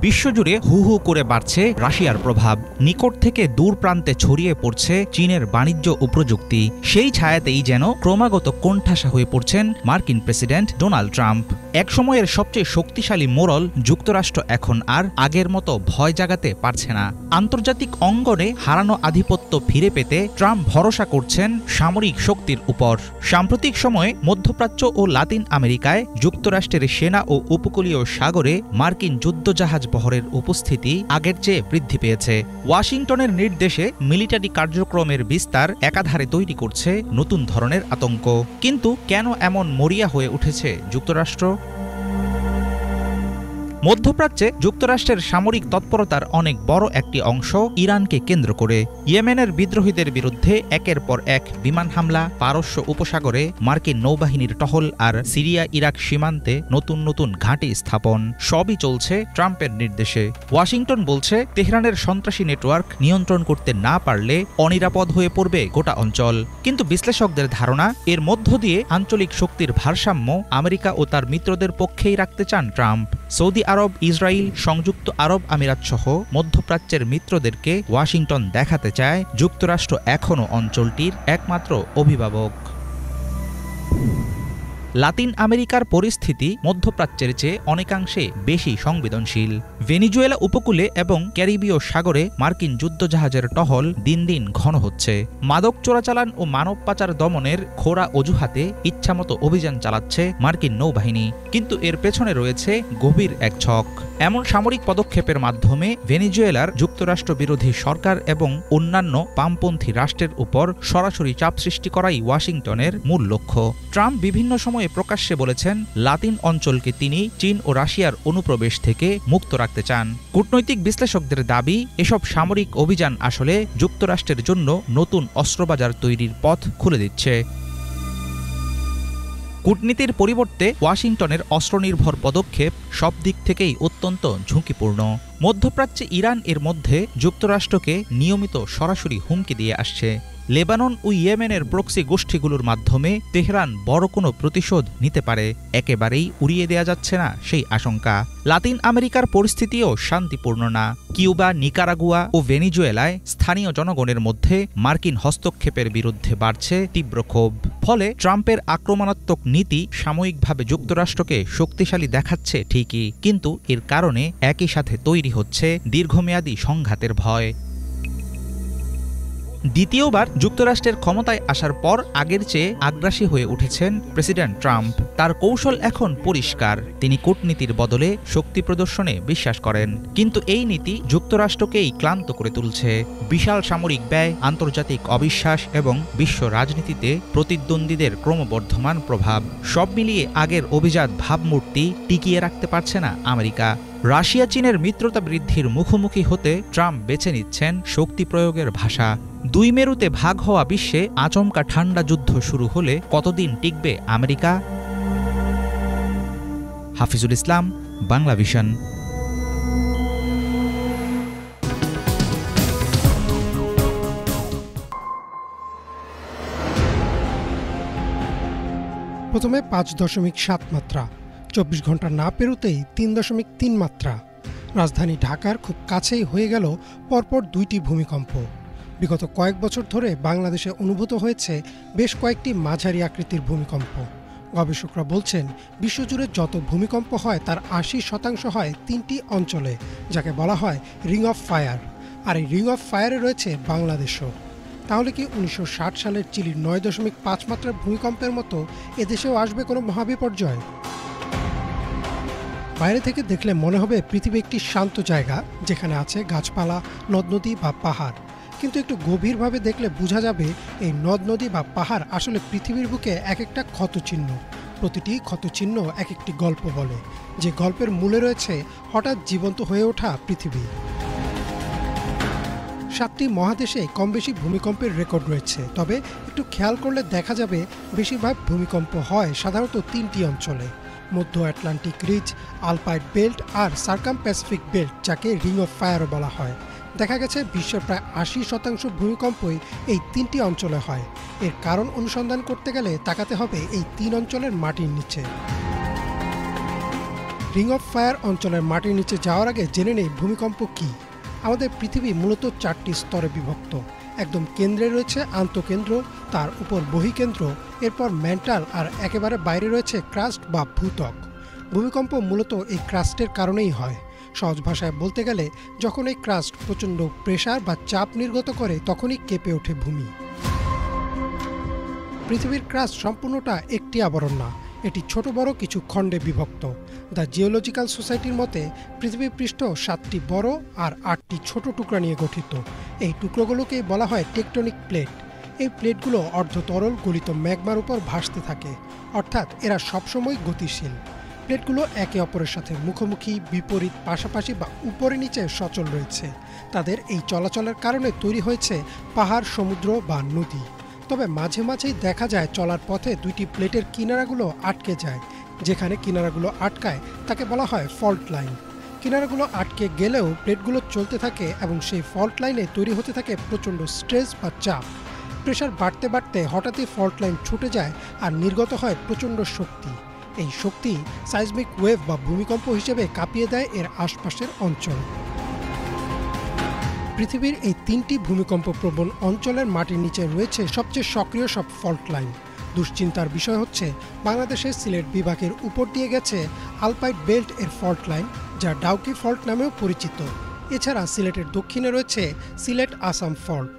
বিশ্বজুড়ে হু হু করে বাড়ছে রাশিয়ার প্রভাব। নিকট থেকে দূর প্রান্তে ছড়িয়ে পড়ছে চীনের বাণিজ্য ও প্রযুক্তি। সেই ছায়াতেই যেন ক্রমাগত কোণঠাসা হয়ে পড়ছেন মার্কিন প্রেসিডেন্ট ডোনাল্ড ট্রাম্প। একসময়ের সবচেয়ে শক্তিশালী মোড়ল যুক্তরাষ্ট্র এখন আর আগের মতো ভয় জাগাতে পারছে না। আন্তর্জাতিক অঙ্গনে হারানো আধিপত্য ফিরে পেতে ট্রাম্প ভরসা করছেন সামরিক শক্তির উপর। সাম্প্রতিক সময়ে মধ্যপ্রাচ্য ও লাতিন আমেরিকায় যুক্তরাষ্ট্রের সেনা ও উপকূলীয় সাগরে মার্কিন যুদ্ধজাহাজ বহরের উপস্থিতি আগের চেয়ে বৃদ্ধি পেয়েছে। ওয়াশিংটনের নির্দেশে মিলিটারি কার্যক্রমের বিস্তার একাধারে তৈরি করছে নতুন ধরনের আতঙ্ক। কিন্তু কেন এমন মরিয়া হয়ে উঠেছে যুক্তরাষ্ট্র? মধ্যপ্রাচ্যে যুক্তরাষ্ট্রের সামরিক তৎপরতার অনেক বড় একটি অংশ ইরানকে কেন্দ্র করে। ইয়েমেনের বিদ্রোহীদের বিরুদ্ধে একের পর এক বিমান হামলা, পারস্য উপসাগরে মার্কিন নৌবাহিনীর টহল আর সিরিয়া ইরাক সীমান্তে নতুন নতুন ঘাঁটি স্থাপন সবই চলছে ট্রাম্পের নির্দেশে। ওয়াশিংটন বলছে তেহরানের সন্ত্রাসী নেটওয়ার্ক নিয়ন্ত্রণ করতে না পারলে অনিরাপদ হয়ে পড়বে গোটা অঞ্চল। কিন্তু বিশ্লেষকদের ধারণা এর মধ্য দিয়ে আঞ্চলিক শক্তির ভারসাম্য আমেরিকা ও তার মিত্রদের পক্ষেই রাখতে চান ট্রাম্প। সৌদি আরব, ইসরায়েল, সংযুক্ত আরব আমিরাত সহ মধ্যপ্রাচ্যের মিত্রদেরকে ওয়াশিংটন দেখাতে চায় যুক্তরাষ্ট্র এখনও অঞ্চলটির একমাত্র অভিভাবক। লাতিন আমেরিকার পরিস্থিতি মধ্যপ্রাচ্যের চেয়ে অনেকাংশে বেশি সংবেদনশীল। ভেনিজুয়েলা উপকূলে এবং ক্যারিবীয় সাগরে মার্কিন যুদ্ধজাহাজের টহল দিন দিন ঘন হচ্ছে। মাদক চোরাচালান ও মানব পাচার দমনের খোরা অজুহাতে ইচ্ছামতো অভিযান চালাচ্ছে মার্কিন নৌবাহিনী। কিন্তু এর পেছনে রয়েছে গভীর এক ছক। এমন সামরিক পদক্ষেপের মাধ্যমে ভেনিজুয়েলার যুক্তরাষ্ট্র বিরোধী সরকার এবং অন্যান্য বামপন্থী রাষ্ট্রের উপর সরাসরি চাপ সৃষ্টি করাই ওয়াশিংটনের মূল লক্ষ্য। ট্রাম্প বিভিন্ন সময়ে প্রকাশ্যে বলেছেন লাতিন অঞ্চলকে তিনি চীন ও রাশিয়ার অনুপ্রবেশ থেকে মুক্ত রাখতে চান। কূটনৈতিক বিশ্লেষকদের দাবি, এসব সামরিক অভিযান আসলে যুক্তরাষ্ট্রের জন্য নতুন অস্ত্রবাজার তৈরির পথ খুলে দিচ্ছে। কূটনীতির পরিবর্তে ওয়াশিংটনের অস্ত্রনির্ভর পদক্ষেপ সব দিক থেকেই অত্যন্ত ঝুঁকিপূর্ণ। মধ্যপ্রাচ্যে ইরান এর মধ্যে যুক্তরাষ্ট্রকে নিয়মিত সরাসরি হুমকি দিয়ে আসছে। লেবানন ও ইয়েমেনের প্রক্সি গোষ্ঠীগুলোর মাধ্যমে তেহরান বড় কোনো প্রতিশোধ নিতে পারে। একেবারেই উড়িয়ে দেয়া যাচ্ছে না সেই আশঙ্কা। লাতিন আমেরিকার পরিস্থিতিও শান্তিপূর্ণ না। কিউবা, নিকারাগুয়া ও ভেনিজুয়েলায় স্থানীয় জনগণের মধ্যে মার্কিন হস্তক্ষেপের বিরুদ্ধে বাড়ছে তীব্র ক্ষোভ। ফলে ট্রাম্পের আক্রমণাত্মক নীতি সাময়িকভাবে যুক্তরাষ্ট্রকে শক্তিশালী দেখাচ্ছে ঠিকই, কিন্তু এর কারণে একই সাথে তৈরি হচ্ছে দীর্ঘমেয়াদী সংঘাতের ভয়। দ্বিতীয়বার যুক্তরাষ্ট্রের ক্ষমতায় আসার পর আগের চেয়ে আগ্রাসী হয়ে উঠেছেন প্রেসিডেন্ট ট্রাম্প। তার কৌশল এখন পরিষ্কার, তিনি কূটনীতির বদলে শক্তি প্রদর্শনে বিশ্বাস করেন। কিন্তু এই নীতি যুক্তরাষ্ট্রকেই ক্লান্ত করে তুলছে। বিশাল সামরিক ব্যয়, আন্তর্জাতিক অবিশ্বাস এবং বিশ্ব রাজনীতিতে প্রতিদ্বন্দ্বীদের ক্রমবর্ধমান প্রভাব সব মিলিয়ে আগের অভিজাত ভাবমূর্তি টিকিয়ে রাখতে পারছে না আমেরিকা। রাশিয়া চীনের মিত্রতা বৃদ্ধির মুখোমুখি হতে ট্রাম্প বেছে নিচ্ছেন শক্তি প্রয়োগের ভাষা। দুই মেরুতে ভাগ হওয়া বিশ্বে আচমকা ঠান্ডা যুদ্ধ শুরু হলে কতদিন টিকবে আমেরিকা? হাফিজুল ইসলাম, বাংলা ভিশন। প্রথমে 5.7 মাত্রা, 24 ঘন্টা না পেরোতেই 3.3 মাত্রা। রাজধানী ঢাকার খুব কাছেই হয়ে গেল পরপর 2টি ভূমিকম্প। বিগত কয়েক বছর ধরে বাংলাদেশে অনুভূত হয়েছে বেশ কয়েকটি মাঝারি আকৃতির ভূমিকম্প। গবেষকরা বলছেন বিশ্বজুড়ে যত ভূমিকম্প হয় তার 80% হয় 3টি অঞ্চলে, যাকে বলা হয় রিং অফ ফায়ার। আর এই রিং অফ ফায়ারে রয়েছে বাংলাদেশও। তাহলে কি 1960 সালের চিলির 9.5 মাত্রার ভূমিকম্পের মতো এদেশেও আসবে কোনো মহাবিপর্যয়? বাইরে থেকে দেখলে মনে হবে পৃথিবী একটি শান্ত জায়গা, যেখানে আছে গাছপালা, নদ নদী বা পাহাড়। কিন্তু একটু গভীরভাবে দেখলে বোঝা যাবে এই নদ নদী বা পাহাড় আসলে পৃথিবীর বুকে এক একটা ক্ষতচিহ্ন। প্রতিটি ক্ষতচিহ্ন এক একটি গল্প বলে, যে গল্পের মূলে রয়েছে হঠাৎ জীবন্ত হয়ে ওঠা পৃথিবী। 7টি মহাদেশে কম বেশি ভূমিকম্পের রেকর্ড রয়েছে, তবে একটু খেয়াল করলে দেখা যাবে বেশিরভাগ ভূমিকম্প হয় সাধারণত 3টি অঞ্চলে: মধ্য আটলান্টিক রিজ, আলপাইড বেল্ট আর সার্কাম প্যাসিফিক বেল্ট, যাকে রিং অফ ফায়ারও বলা হয়। দেখা গেছে বিশ্বের প্রায় 80% ভূমিকম্পই এই 3টি অঞ্চলে হয়। এর কারণ অনুসন্ধান করতে গেলে তাকাতে হবে এই 3 অঞ্চলের মাটির নিচে। রিং অফ ফায়ার অঞ্চলের মাটির নিচে যাওয়ার আগে জেনে নেই ভূমিকম্প কি। আমাদের পৃথিবী মূলত 4টি স্তরে বিভক্ত। একদম কেন্দ্রে রয়েছে আন্তঃকেন্দ্র, তার উপর বহিকেন্দ্র, এরপর ম্যান্টাল, আর একেবারে বাইরে রয়েছে ক্রাস্ট বা ভূত্বক। ভূমিকম্প মূলত এই ক্রাস্টের কারণেই হয়। সহজ ভাষায় বলতে গেলে যখন এই ক্রাস্ট প্রচণ্ড প্রেসার বা চাপ নির্গত করে তখনই কেঁপে ওঠে ভূমি। পৃথিবীর ক্রাস্ট সম্পূর্ণটা একটি আবরণ না, এটি ছোট বড় কিছু খণ্ডে বিভক্ত। দ্য জিওলজিক্যাল সোসাইটির মতে পৃথিবী পৃষ্ঠ 7টি বড় আর 8টি ছোট টুকরা নিয়ে গঠিত। এই টুকরোগুলোকে বলা হয় টেকটনিক প্লেট। এই প্লেটগুলো অর্ধতরল গলিত ম্যাগমার উপর ভাসতে থাকে, অর্থাৎ এরা সবসময় গতিশীল। প্লেটগুলো একে অপরের সাথে মুখোমুখি, বিপরীত, পাশাপাশি বা উপরে নিচে সচল রয়েছে। তাদের এই চলাচলের কারণে তৈরি হয়েছে পাহাড়, সমুদ্র বা নদী। তবে মাঝে মাঝেই দেখা যায় চলার পথে দুইটি প্লেটের কিনারাগুলো আটকে যায়। যেখানে কিনারাগুলো আটকায় তাকে বলা হয় ফল্ট লাইন। কিনারাগুলো আটকে গেলেও প্লেটগুলো চলতে থাকে এবং সেই ফল্ট লাইনে তৈরি হতে থাকে প্রচণ্ড স্ট্রেস বা চাপ। প্রেশার বাড়তে বাড়তে হঠাৎই ফল্ট লাইন ছুটে যায় আর নির্গত হয় প্রচণ্ড শক্তি। এই শক্তি সাইজমিক ওয়েভ বা ভূমিকম্প হিসেবে কাঁপিয়ে দেয় এর আশপাশের অঞ্চল। পৃথিবীর এই 3টি ভূমিকম্প প্রবণ অঞ্চলের মাটির নিচে রয়েছে সবচেয়ে সক্রিয় সব ফল্ট লাইন। দুশ্চিন্তার বিষয় হচ্ছে বাংলাদেশের সিলেট বিভাগের উপর দিয়ে গেছে আলপাইট বেল্ট এর ফল্ট লাইন, যা ডাউকি ফল্ট নামেও পরিচিত। এছাড়া সিলেটের দক্ষিণে রয়েছে সিলেট আসাম ফল্ট।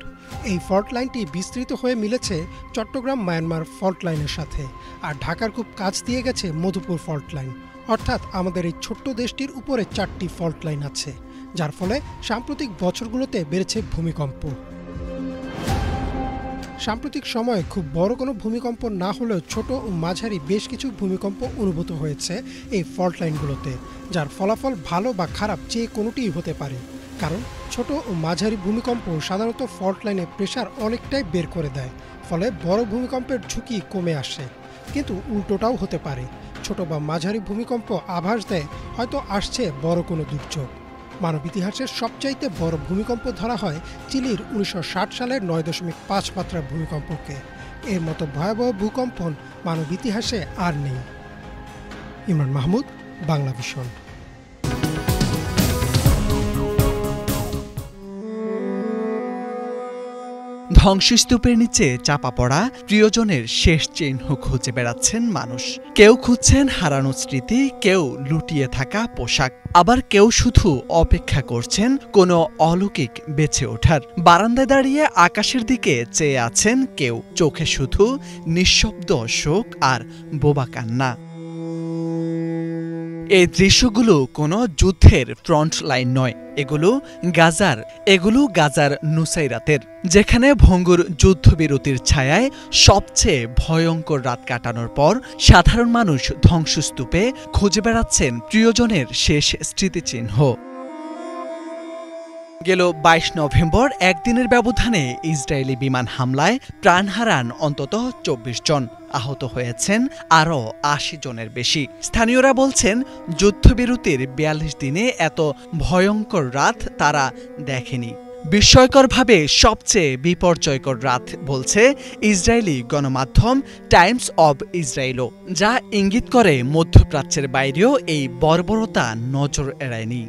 এই ফল্ট লাইনটি বিস্তৃত হয়ে মিলেছে চট্টগ্রাম মায়ানমার ফল্ট লাইনের সাথে, আর ঢাকার খুব কাছ দিয়ে গেছে মধুপুর ফল্ট লাইন। অর্থাৎ আমাদের এই ছোট্ট দেশটির উপরে 4টি ফল্ট লাইন আছে, যার ফলে সাম্প্রতিক বছরগুলোতে বেড়েছে ভূমিকম্প। সাম্প্রতিক সময়ে খুব বড় কোনো ভূমিকম্প না হলেও ছোট ও মাঝারি বেশ কিছু ভূমিকম্প অনুভূত হয়েছে এই ফল্ট লাইনগুলোতে, যার ফলাফল ভালো বা খারাপ যে কোনোটিই হতে পারে। কারণ ছোট ও মাঝারি ভূমিকম্প সাধারণত ফল্ট লাইনে প্রেসার অনেকটাই বের করে দেয়, ফলে বড় ভূমিকম্পের ঝুঁকি কমে আসে। কিন্তু উল্টোটাও হতে পারে, ছোট বা মাঝারি ভূমিকম্প আভাস দেয় হয়তো আসছে বড় কোনো দুর্যোগ। মানব ইতিহাসের সবচাইতে বড় ভূমিকম্প ধরা হয় চিলির 1960 সালের 9.5 মাত্রার ভূমিকম্পকে। এর মতো ভয়াবহ ভূকম্পন মানব ইতিহাসে আর নেই। ইমরান মাহমুদ, বাংলা ভিশন। ধ্বংসস্তূপের নিচে চাপা পড়া প্রিয়জনের শেষ চিহ্ন খুঁজে বেড়াচ্ছেন মানুষ। কেউ খুঁজছেন হারানো স্মৃতি, কেউ লুটিয়ে থাকা পোশাক, আবার কেউ শুধু অপেক্ষা করছেন কোনো অলৌকিক বেঁচে ওঠার। বারান্দায় দাঁড়িয়ে আকাশের দিকে চেয়ে আছেন কেউ, চোখে শুধু নিঃশব্দ শোক আর বোবা কান্না। এই দৃশ্যগুলো কোনো যুদ্ধের ফ্রন্ট লাইন নয়, এগুলো গাজার নুসাইরাতের, যেখানে ভঙ্গুর যুদ্ধবিরতির ছায়ায় সবচেয়ে ভয়ঙ্কর রাত কাটানোর পর সাধারণ মানুষ ধ্বংসস্তূপে খুঁজে বেড়াচ্ছেন প্রিয়জনের শেষ স্মৃতিচিহ্ন। গেল 22 নভেম্বর একদিনের ব্যবধানে ইসরায়েলি বিমান হামলায় প্রাণ হারান অন্তত 24 জন, আহত হয়েছেন আরও 80 জনের বেশি। স্থানীয়রা বলছেন যুদ্ধবিরতির 42 দিনে এত ভয়ঙ্কর রাত তারা দেখেনি। বিস্ময়করভাবে সবচেয়ে বিপর্যয়কর রাত বলছে ইসরায়েলি গণমাধ্যম টাইমস অব ইসরায়েলও, যা ইঙ্গিত করে মধ্যপ্রাচ্যের বাইরেও এই বর্বরতা নজর এড়ায়নি।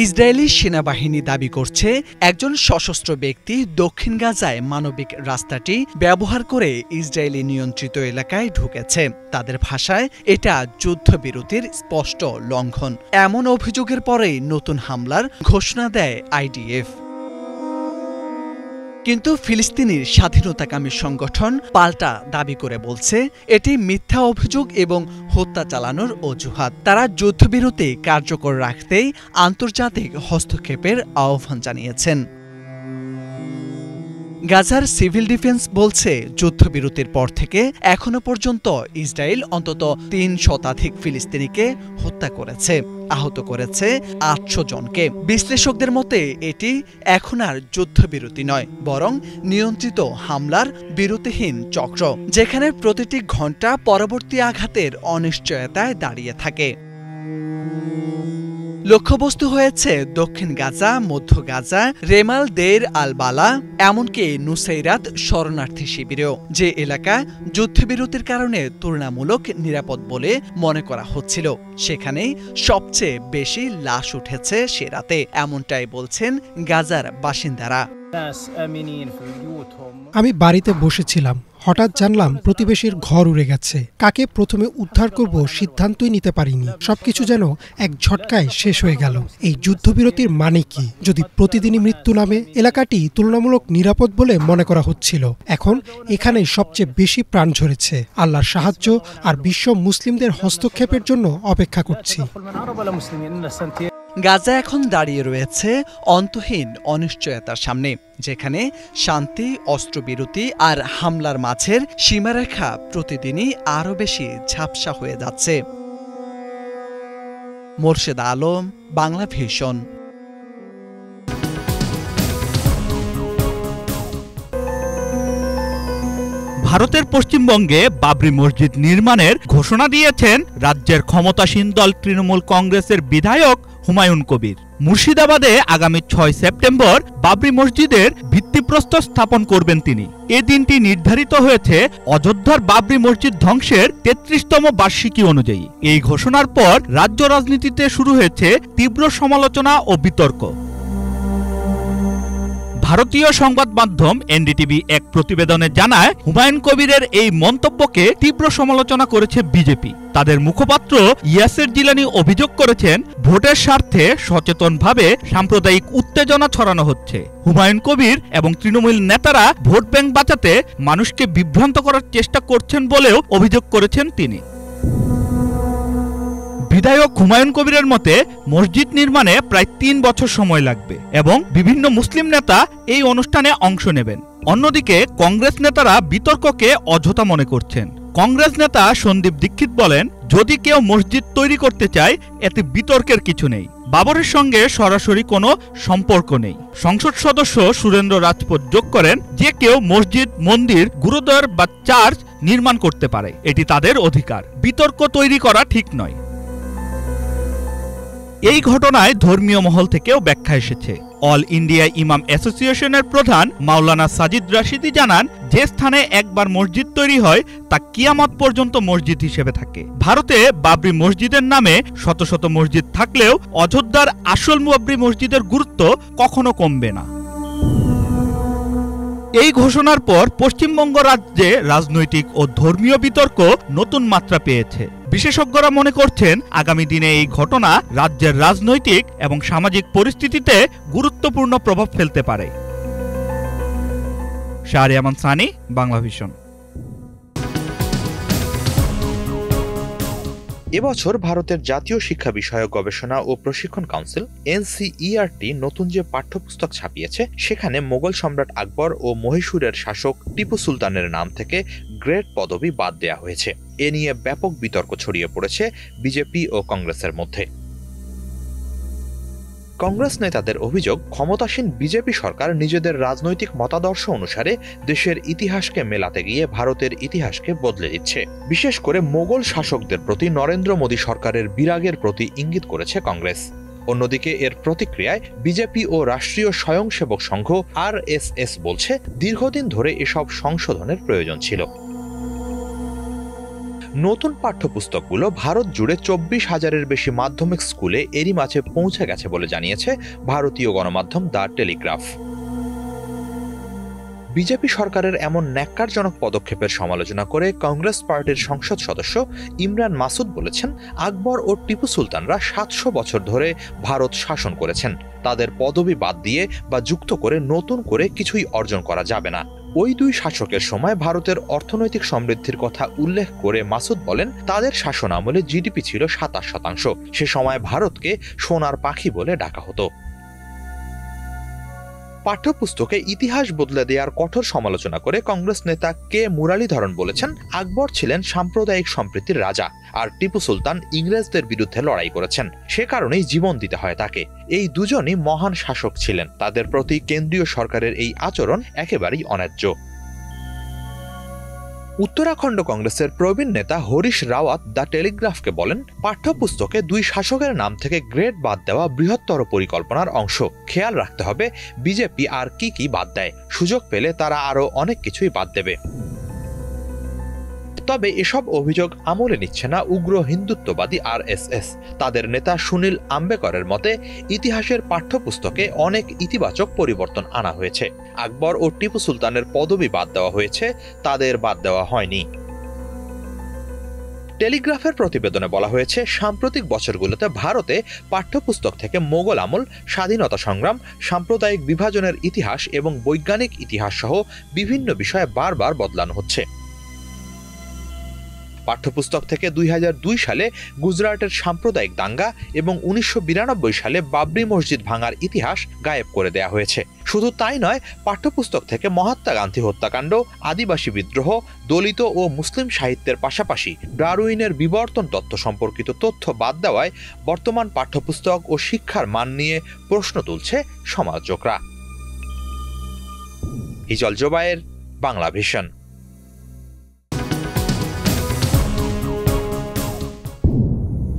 ইসরায়েলি সেনাবাহিনী দাবি করছে একজন সশস্ত্র ব্যক্তি দক্ষিণ গাজায় মানবিক রাস্তাটি ব্যবহার করে ইসরায়েলি নিয়ন্ত্রিত এলাকায় ঢুকেছে। তাদের ভাষায় এটা যুদ্ধবিরতির স্পষ্ট লঙ্ঘন। এমন অভিযোগের পরেই নতুন হামলার ঘোষণা দেয় আইডিএফ। কিন্তু ফিলিস্তিনির স্বাধীনতাকামী সংগঠন পাল্টা দাবি করে বলছে এটি মিথ্যা অভিযোগ এবং হত্যা চালানোর অজুহাত। তারা যুদ্ধবিরতি কার্যকর রাখতেই আন্তর্জাতিক হস্তক্ষেপের আহ্বান জানিয়েছেন। গাজার সিভিল ডিফেন্স বলছে যুদ্ধবিরতির পর থেকে এখনো পর্যন্ত ইসরায়েল অন্তত 3 শতাধিক ফিলিস্তিনিকে হত্যা করেছে, আহত করেছে 800 জনকে। বিশ্লেষকদের মতে এটি এখন আর যুদ্ধবিরতি নয়, বরং নিয়ন্ত্রিত হামলার বিরতিহীন চক্র, যেখানে প্রতিটি ঘণ্টা পরবর্তী আঘাতের অনিশ্চয়তায় দাঁড়িয়ে থাকে। লক্ষ্যবস্তু হয়েছে দক্ষিণ গাজা, মধ্য গাজা, রেমাল দের আল বালা, এমনকি নুসাইরাত শরণার্থী শিবিরেও, যে এলাকা যুদ্ধবিরতির কারণে তুলনামূলক নিরাপদ বলে মনে করা হচ্ছিল। সেখানেই সবচেয়ে বেশি লাশ উঠেছে সে রাতে, এমনটাই বলছেন গাজার বাসিন্দারা। আমি বাড়িতে বসেছিলাম, হঠাৎ জানলাম প্রতিবেশীর ঘর উড়ে গেছে। কাকে প্রথমে উদ্ধার করব সিদ্ধান্তই নিতে পারিনি। সবকিছু যেন এক ঝটকায় শেষ হয়ে গেল। এই যুদ্ধবিরতির মানে কি? যদি প্রতিদিনই মৃত্যু নামে? এলাকাটি তুলনামূলক নিরাপদ বলে মনে করা হচ্ছিল। এখন এখানে সবচেয়ে বেশি প্রাণ ঝরেছে। আল্লাহর সাহায্য আর বিশ্ব মুসলিমদের হস্তক্ষেপের জন্য অপেক্ষা করছি। গাজা এখন দাঁড়িয়ে রয়েছে অন্তহীন অনিশ্চয়তার সামনে, যেখানে শান্তি, অস্ত্রবিরতি আর হামলার মাঝের সীমারেখা প্রতিদিনই আরও বেশি ঝাপসা হয়ে যাচ্ছে। মোর্শেদ আলম, বাংলা ভিশন। ভারতের পশ্চিমবঙ্গে বাবরি মসজিদ নির্মাণের ঘোষণা দিয়েছেন রাজ্যের ক্ষমতাসীন দল তৃণমূল কংগ্রেসের বিধায়ক হুমায়ুন কবির। মুর্শিদাবাদে আগামী 6 সেপ্টেম্বর বাবরি মসজিদের ভিত্তিপ্রস্তর স্থাপন করবেন তিনি। এ দিনটি নির্ধারিত হয়েছে অযোধ্যার বাবরি মসজিদ ধ্বংসের 33তম বার্ষিকী অনুযায়ী। এই ঘোষণার পর রাজ্য রাজনীতিতে শুরু হয়েছে তীব্র সমালোচনা ও বিতর্ক। ভারতীয় সংবাদ মাধ্যম এনডিটিভি এক প্রতিবেদনে জানায়, হুমায়ুন কবিরের এই মন্তব্যকে তীব্র সমালোচনা করেছে বিজেপি। তাদের মুখপাত্র ইয়াসের জিলানি অভিযোগ করেছেন, ভোটের স্বার্থে সচেতনভাবে সাম্প্রদায়িক উত্তেজনা ছড়ানো হচ্ছে। হুমায়ুন কবির এবং তৃণমূল নেতারা ভোট ব্যাংক বাঁচাতে মানুষকে বিভ্রান্ত করার চেষ্টা করছেন বলেও অভিযোগ করেছেন তিনি। বিধায়ক হুমায়ুন কবিরের মতে মসজিদ নির্মাণে প্রায় 3 বছর সময় লাগবে এবং বিভিন্ন মুসলিম নেতা এই অনুষ্ঠানে অংশ নেবেন। অন্যদিকে কংগ্রেস নেতারা বিতর্ককে অযথা মনে করছেন। কংগ্রেস নেতা সন্দীপ দীক্ষিত বলেন, যদি কেউ মসজিদ তৈরি করতে চায় এতে বিতর্কের কিছু নেই। বাবরের সঙ্গে সরাসরি কোনো সম্পর্ক নেই। সংসদ সদস্য সুরেন্দ্র রাজপুত যোগ করেন, যে কেউ মসজিদ, মন্দির, গুরুদ্বার বা চার্চ নির্মাণ করতে পারে, এটি তাদের অধিকার। বিতর্ক তৈরি করা ঠিক নয়। এই ঘটনায় ধর্মীয় মহল থেকেও ব্যাখ্যা এসেছে। অল ইন্ডিয়া ইমাম অ্যাসোসিয়েশনের প্রধান মাওলানা সাজিদ রাশিদি জানান, যে স্থানে একবার মসজিদ তৈরি হয় তা কিয়ামত পর্যন্ত মসজিদ হিসেবে থাকে। ভারতে বাবরি মসজিদের নামে শত শত মসজিদ থাকলেও অযোধ্যার আসল বাবরি মসজিদের গুরুত্ব কখনো কমবে না। এই ঘোষণার পর পশ্চিমবঙ্গ রাজ্যে রাজনৈতিক ও ধর্মীয় বিতর্ক নতুন মাত্রা পেয়েছে। বিশেষজ্ঞরা মনে করছেন, আগামী দিনে এই ঘটনা রাজ্যের রাজনৈতিক এবং সামাজিক পরিস্থিতিতে গুরুত্বপূর্ণ প্রভাব ফেলতে পারে। শাহরিয়ামান সানি, বাংলা ভিশন। এবছর ভারতের জাতীয় শিক্ষা বিষয়ক গবেষণা ও প্রশিক্ষণ কাউন্সিল এনসিইআরটি নতুন যে পাঠ্যপুস্তক ছাপিয়েছে সেখানে মোগল সম্রাট আকবর ও মহীশূরের শাসক টিপু সুলতানের নাম থেকে গ্রেট পদবি বাদ দেওয়া হয়েছে। এ নিয়ে ব্যাপক বিতর্ক ছড়িয়ে পড়েছে বিজেপি ও কংগ্রেসের মধ্যে। কংগ্রেস নেতাদের অভিযোগ, ক্ষমতাসীন বিজেপি সরকার নিজেদের রাজনৈতিক মতাদর্শ অনুসারে দেশের ইতিহাসকে মেলাতে গিয়ে ভারতের ইতিহাসকে বদলে দিচ্ছে। বিশেষ করে মোগল শাসকদের প্রতি নরেন্দ্র মোদী সরকারের বিরাগের প্রতি ইঙ্গিত করেছে কংগ্রেস। অন্যদিকে এর প্রতিক্রিয়ায় বিজেপি ও রাষ্ট্রীয় স্বয়ংসেবক সংঘ আরএসএস বলছে, দীর্ঘদিন ধরে এসব সংশোধনের প্রয়োজন ছিল। নতুন পাঠ্যপুস্তকগুলো ভারত জুড়ে 24,000-এর বেশি মাধ্যমিক স্কুলে এরই মাঝে পৌঁছে গেছে বলে জানিয়েছে ভারতীয় গণমাধ্যম দ্য টেলিগ্রাফ। বিজেপি সরকারের এমন ন্যাক্কারজনক পদক্ষেপের সমালোচনা করে কংগ্রেস পার্টির সংসদ সদস্য ইমরান মাসুদ বলেছেন, আকবর ও টিপু সুলতানরা 700 বছর ধরে ভারত শাসন করেছেন। তাদের পদবি বাদ দিয়ে বা যুক্ত করে নতুন করে কিছুই অর্জন করা যাবে না। ওই দুই শাসকের সময় ভারতের অর্থনৈতিক সমৃদ্ধির কথা উল্লেখ করে মাসুদ বলেন, তাদের শাসন আমলে জিডিপি ছিল 27%। সে সময় ভারতকে সোনার পাখি বলে ডাকা হতো। পাঠ্যপুস্তকে ইতিহাস বদলে দেওয়ার কঠোর সমালোচনা করে কংগ্রেস নেতা কে মুরালীধরন বলেছেন, আকবর ছিলেন সাম্প্রদায়িক সম্প্রীতির রাজা আর টিপু সুলতান ইংরেজদের বিরুদ্ধে লড়াই করেছেন, সে কারণেই জীবন দিতে হয় তাকে। এই দুজনই মহান শাসক ছিলেন। তাদের প্রতি কেন্দ্রীয় সরকারের এই আচরণ একেবারেই অন্যায্য। উত্তরাখণ্ড কংগ্রেসের প্রবীণ নেতা হরিশ রাওয়াত দ্য টেলিগ্রাফকে বলেন, পাঠ্যপুস্তকে দুই শাসকের নাম থেকে গ্রেড বাদ দেওয়া বৃহত্তর পরিকল্পনার অংশ। খেয়াল রাখতে হবে বিজেপি আর কি বাদ দেয়। সুযোগ পেলে তারা আরও অনেক কিছুই বাদ দেবে। তবে এসব অভিযোগ আমলে নিচ্ছে না উগ্র হিন্দুত্ববাদী আরএসএস। তাদের নেতা সুনীল আম্বেকরের মতে, ইতিহাসের পাঠ্যপুস্তকে অনেক ইতিবাচক পরিবর্তন আনা হয়েছে। আকবর ও টিপু সুলতানের পদবি বাদ দেওয়া হয়েছে, তাদের বাদ দেওয়া হয়নি। টেলিগ্রাফের প্রতিবেদনে বলা হয়েছে, সাম্প্রতিক বছরগুলোতে ভারতে পাঠ্যপুস্তক থেকে মোগল আমল, স্বাধীনতা সংগ্রাম, সাম্প্রদায়িক বিভাজনের ইতিহাস এবং বৈজ্ঞানিক ইতিহাস সহ বিভিন্ন বিষয়ে বারবার বদলানো হচ্ছে। পাঠ্যপুস্তক থেকে 2002 সালে গুজরাটের সাম্প্রদায়িক দাঙ্গা এবং 1992 সালে বাবরি মসজিদ ভাঙার ইতিহাস গায়েব করে দেয়া হয়েছে। শুধু তাই নয়, পাঠ্যপুস্তক থেকে মহাত্মা গান্ধী হত্যাকাণ্ড, আদিবাসী বিদ্রোহ, দলিত ও মুসলিম সাহিত্যের পাশাপাশি ডারউইনের বিবর্তন তত্ত্ব সম্পর্কিত তথ্য বাদ দেওয়ায় বর্তমান পাঠ্যপুস্তক ও শিক্ষার মান নিয়ে প্রশ্ন তুলছে সমালোচকরা। হিজল জোবায়ের, বাংলা ভিশন।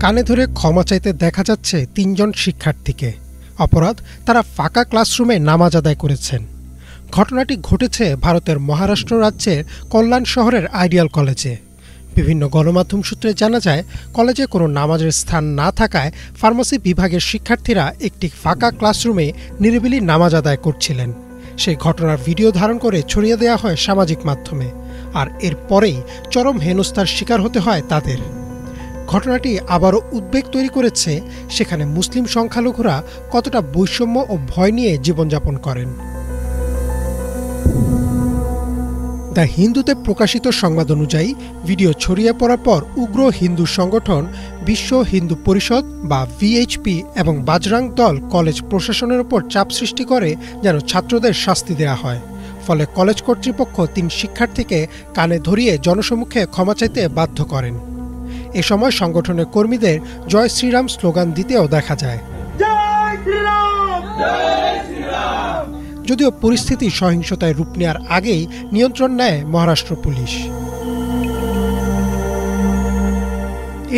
কানে ধরে ক্ষমা চাইতে দেখা যাচ্ছে 3 জন শিক্ষার্থীকে। অপরাধ, তারা ফাঁকা ক্লাসরুমে নামাজ আদায় করেছেন। ঘটনাটি ঘটেছে ভারতের মহারাষ্ট্র রাজ্যের কল্যাণ শহরের আইডিয়াল কলেজে। বিভিন্ন গণমাধ্যম সূত্রে জানা যায়, কলেজে কোনো নামাজের স্থান না থাকায় ফার্মাসি বিভাগের শিক্ষার্থীরা একটি ফাঁকা ক্লাসরুমে নিরিবিলি নামাজ আদায় করছিলেন। সেই ঘটনার ভিডিও ধারণ করে ছড়িয়ে দেওয়া হয় সামাজিক মাধ্যমে, আর এরপরেই চরম হেনস্থার শিকার হতে হয় তাদের। ঘটনাটি আবারও উদ্বেগ তৈরি করেছে সেখানে মুসলিম সংখ্যালঘুরা কতটা বৈষম্য ও ভয় নিয়ে জীবনযাপন করেন। দ্য হিন্দুতে প্রকাশিত সংবাদ অনুযায়ী, ভিডিও ছড়িয়ে পড়ার পর উগ্র হিন্দু সংগঠন বিশ্ব হিন্দু পরিষদ বা ভিএইচপি এবং বাজরাং দল কলেজ প্রশাসনের উপর চাপ সৃষ্টি করে যেন ছাত্রদের শাস্তি দেওয়া হয়। ফলে কলেজ কর্তৃপক্ষ 3 শিক্ষার্থীকে কানে ধরিয়ে জনসমক্ষে ক্ষমা চাইতে বাধ্য করেন। এ সময় সংগঠনের কর্মীদের জয় শ্রীরাম স্লোগান দিতেও দেখা যায়। যদিও পরিস্থিতি সহিংসতায় রূপ নেওয়ার আগেই নিয়ন্ত্রণ নেয় মহারাষ্ট্র পুলিশ।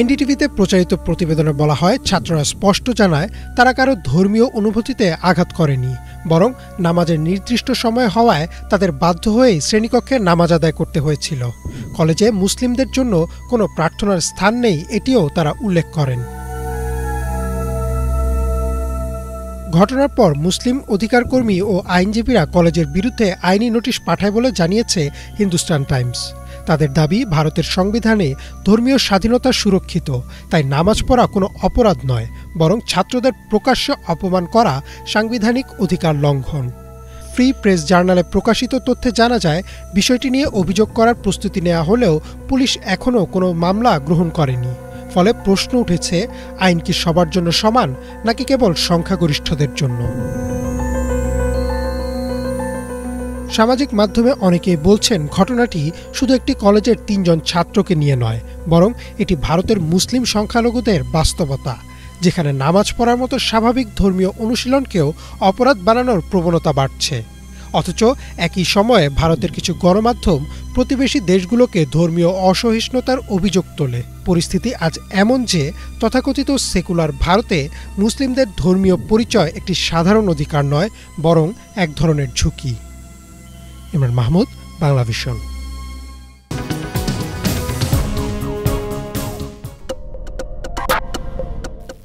এনডিটিভিতে প্রচারিত প্রতিবেদনে বলা হয়, ছাত্ররা স্পষ্ট জানায় তারা কারো ধর্মীয় অনুভূতিতে আঘাত করেনি, বরং নামাজের নির্দিষ্ট সময় হওয়ায় তাদের বাধ্য হয়েই শ্রেণীকক্ষে নামাজ আদায় করতে হয়েছিল। কলেজে মুসলিমদের জন্য কোনো প্রার্থনার স্থান নেই, এটিও তারা উল্লেখ করেন। ঘটনার পর মুসলিম অধিকার কর্মী ও আইনজীবীরা কলেজের বিরুদ্ধে আইনি নোটিশ পাঠায় বলে জানিয়েছে হিন্দুস্তান টাইমস। তাদের দাবি, ভারতের সংবিধানে ধর্মীয় স্বাধীনতা সুরক্ষিত, তাই নামাজ পড়া কোনো অপরাধ নয়, বরং ছাত্রদের প্রকাশ্যে অপমান করা সাংবিধানিক অধিকার লঙ্ঘন। ফ্রি প্রেস জার্নালে প্রকাশিত তথ্যে জানা যায়, বিষয়টি নিয়ে অভিযোগ করার প্রস্তুতি নেওয়া হলেও পুলিশ এখনও কোনো মামলা গ্রহণ করেনি। ফলে প্রশ্ন উঠেছে, আইন কি সবার জন্য সমান নাকি কেবল সংখ্যাগরিষ্ঠদের জন্য? সামাজিক মাধ্যমে অনেকেই বলছেন, ঘটনাটি শুধু একটি কলেজের 3 জন ছাত্রকে নিয়ে নয়, বরং এটি ভারতের মুসলিম সংখ্যালঘুদের বাস্তবতা, যেখানে নামাজ পড়ার মতো স্বাভাবিক ধর্মীয় অনুশীলনকেও অপরাধ বানানোর প্রবণতা বাড়ছে। অথচ একই সময়ে ভারতের কিছু গণমাধ্যম প্রতিবেশী দেশগুলোকে ধর্মীয় অসহিষ্ণুতার অভিযোগ তোলে। পরিস্থিতি আজ এমন যে, তথাকথিত সেকুলার ভারতে মুসলিমদের ধর্মীয় পরিচয় একটি সাধারণ অধিকার নয়, বরং এক ধরনের ঝুঁকি। ইমরান মাহমুদ, বাংলা ভিশন।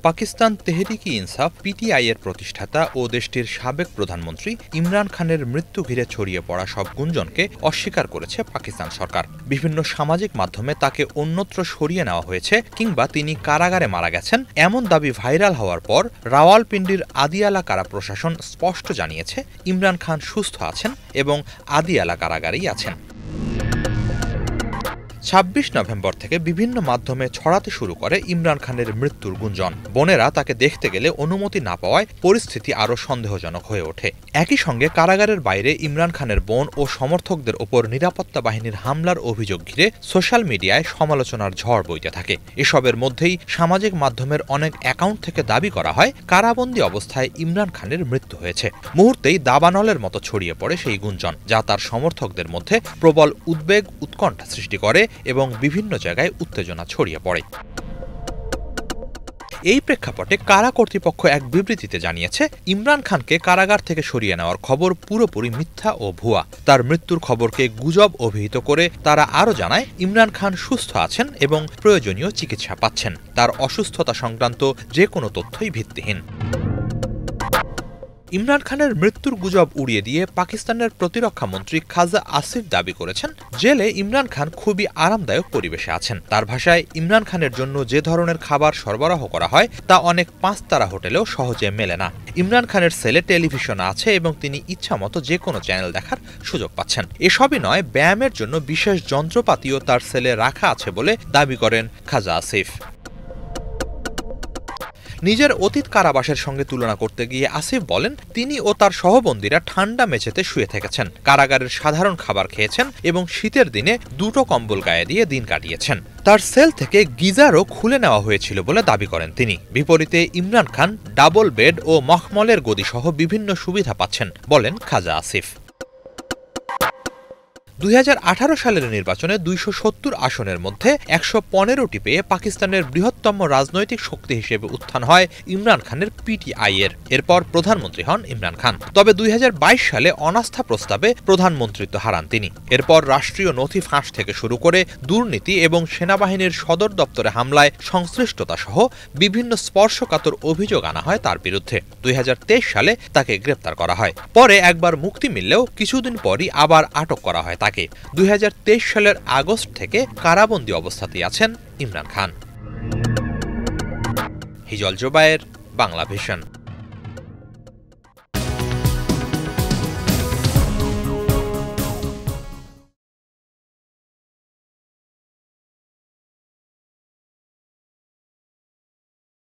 পাকিস্তান তেহরিকি ইনসাফ পিটিআই এর প্রতিষ্ঠাতা ও দেশটির সাবেক প্রধানমন্ত্রী ইমরান খানের মৃত্যু ঘিরে ছড়িয়ে পড়া সব গুঞ্জনকে অস্বীকার করেছে পাকিস্তান সরকার। বিভিন্ন সামাজিক মাধ্যমে তাকে অন্যত্র সরিয়ে নেওয়া হয়েছে কিংবা তিনি কারাগারে মারা গেছেন এমন দাবি ভাইরাল হওয়ার পর রাওয়ালপিন্ডির আদিয়ালা কারা প্রশাসন স্পষ্ট জানিয়েছে, ইমরান খান সুস্থ আছেন এবং আদিয়ালা কারাগারেই আছেন। ২৬ নভেম্বর থেকে বিভিন্ন মাধ্যমে ছড়াতে শুরু করে ইমরান খানের মৃত্যুর গুঞ্জন। বোনেরা তাকে দেখতে গেলে অনুমতি না পাওয়ায় পরিস্থিতি আরও সন্দেহজনক হয়ে ওঠে। একই সঙ্গে কারাগারের বাইরে ইমরান খানের বোন ও সমর্থকদের ওপর নিরাপত্তা বাহিনীর হামলার অভিযোগ ঘিরে সোশ্যাল মিডিয়ায় সমালোচনার ঝড় বইতে থাকে। এসবের মধ্যেই সামাজিক মাধ্যমের অনেক অ্যাকাউন্ট থেকে দাবি করা হয় কারাবন্দী অবস্থায় ইমরান খানের মৃত্যু হয়েছে। মুহূর্তেই দাবানলের মতো ছড়িয়ে পড়ে সেই গুঞ্জন, যা তার সমর্থকদের মধ্যে প্রবল উদ্বেগ উৎকণ্ঠা সৃষ্টি করে এবং বিভিন্ন জায়গায় উত্তেজনা ছড়িয়ে পড়ে। এই প্রেক্ষাপটে কারা কর্তৃপক্ষ এক বিবৃতিতে জানিয়েছে, ইমরান খানকে কারাগার থেকে সরিয়ে নেওয়ার খবর পুরোপুরি মিথ্যা ও ভুয়া। তার মৃত্যুর খবরকে গুজব অভিহিত করে তারা আরও জানায়, ইমরান খান সুস্থ আছেন এবং প্রয়োজনীয় চিকিৎসা পাচ্ছেন। তার অসুস্থতা সংক্রান্ত যে কোনো তথ্যই ভিত্তিহীন। ইমরান খানের মৃত্যুর গুজব উড়িয়ে দিয়ে পাকিস্তানের প্রতিরক্ষা মন্ত্রী খাজা আসিফ দাবি করেছেন, জেলে ইমরান খান খুবই আরামদায়ক পরিবেশে আছেন। তার ভাষায়, ইমরান খানের জন্য যে ধরনের খাবার সরবরাহ করা হয় তা অনেক 5 তারা হোটেলেও সহজে মেলে না। ইমরান খানের সেলে টেলিভিশন আছে এবং তিনি ইচ্ছামতো যে কোনো চ্যানেল দেখার সুযোগ পাচ্ছেন। এসবই নয়, ব্যায়ামের জন্য বিশেষ যন্ত্রপাতিও তার সেলে রাখা আছে বলে দাবি করেন খাজা আসিফ। নিজের অতীত কারাবাসের সঙ্গে তুলনা করতে গিয়ে আসিফ বলেন, তিনি ও তার সহবন্দীরা ঠান্ডা মেঝেতে শুয়ে থেকেছেন, কারাগারের সাধারণ খাবার খেয়েছেন এবং শীতের দিনে 2টো কম্বল গায়ে দিয়ে দিন কাটিয়েছেন। তার সেল থেকে গিজারও খুলে নেওয়া হয়েছিল বলে দাবি করেন তিনি। বিপরীতে ইমরান খান ডাবল বেড ও মখমলের গদি সহ বিভিন্ন সুবিধা পাচ্ছেন বলেন খাজা আসিফ। 2018 সালের নির্বাচনে 270 আসনের মধ্যে 115টি পেয়ে পাকিস্তানের বৃহত্তম রাজনৈতিক শক্তি হিসেবে উত্থান হয় ইমরান খানের পিটিআই-এর। এরপর প্রধানমন্ত্রী হন ইমরান খান। তবে 2022 সালে অনাস্থা প্রস্তাবে প্রধানমন্ত্রিত্ব হারান তিনি। এরপর রাষ্ট্রীয় নথি ফাঁস থেকে শুরু করে দুর্নীতি এবং সেনাবাহিনীর সদর দপ্তরে হামলায় সংশ্লিষ্টতা সহ বিভিন্ন স্পর্শকাতর অভিযোগ আনা হয় তার বিরুদ্ধে। 2023 সালে তাকে গ্রেপ্তার করা হয়। পরে একবার মুক্তি মিললেও কিছুদিন পরই আবার আটক করা হয় তাকে। 2023 সালের আগস্ট থেকে কারাবন্দী অবস্থাতেই আছেন ইমরান খান। হিজল জোবায়ের, বাংলা ভিশন।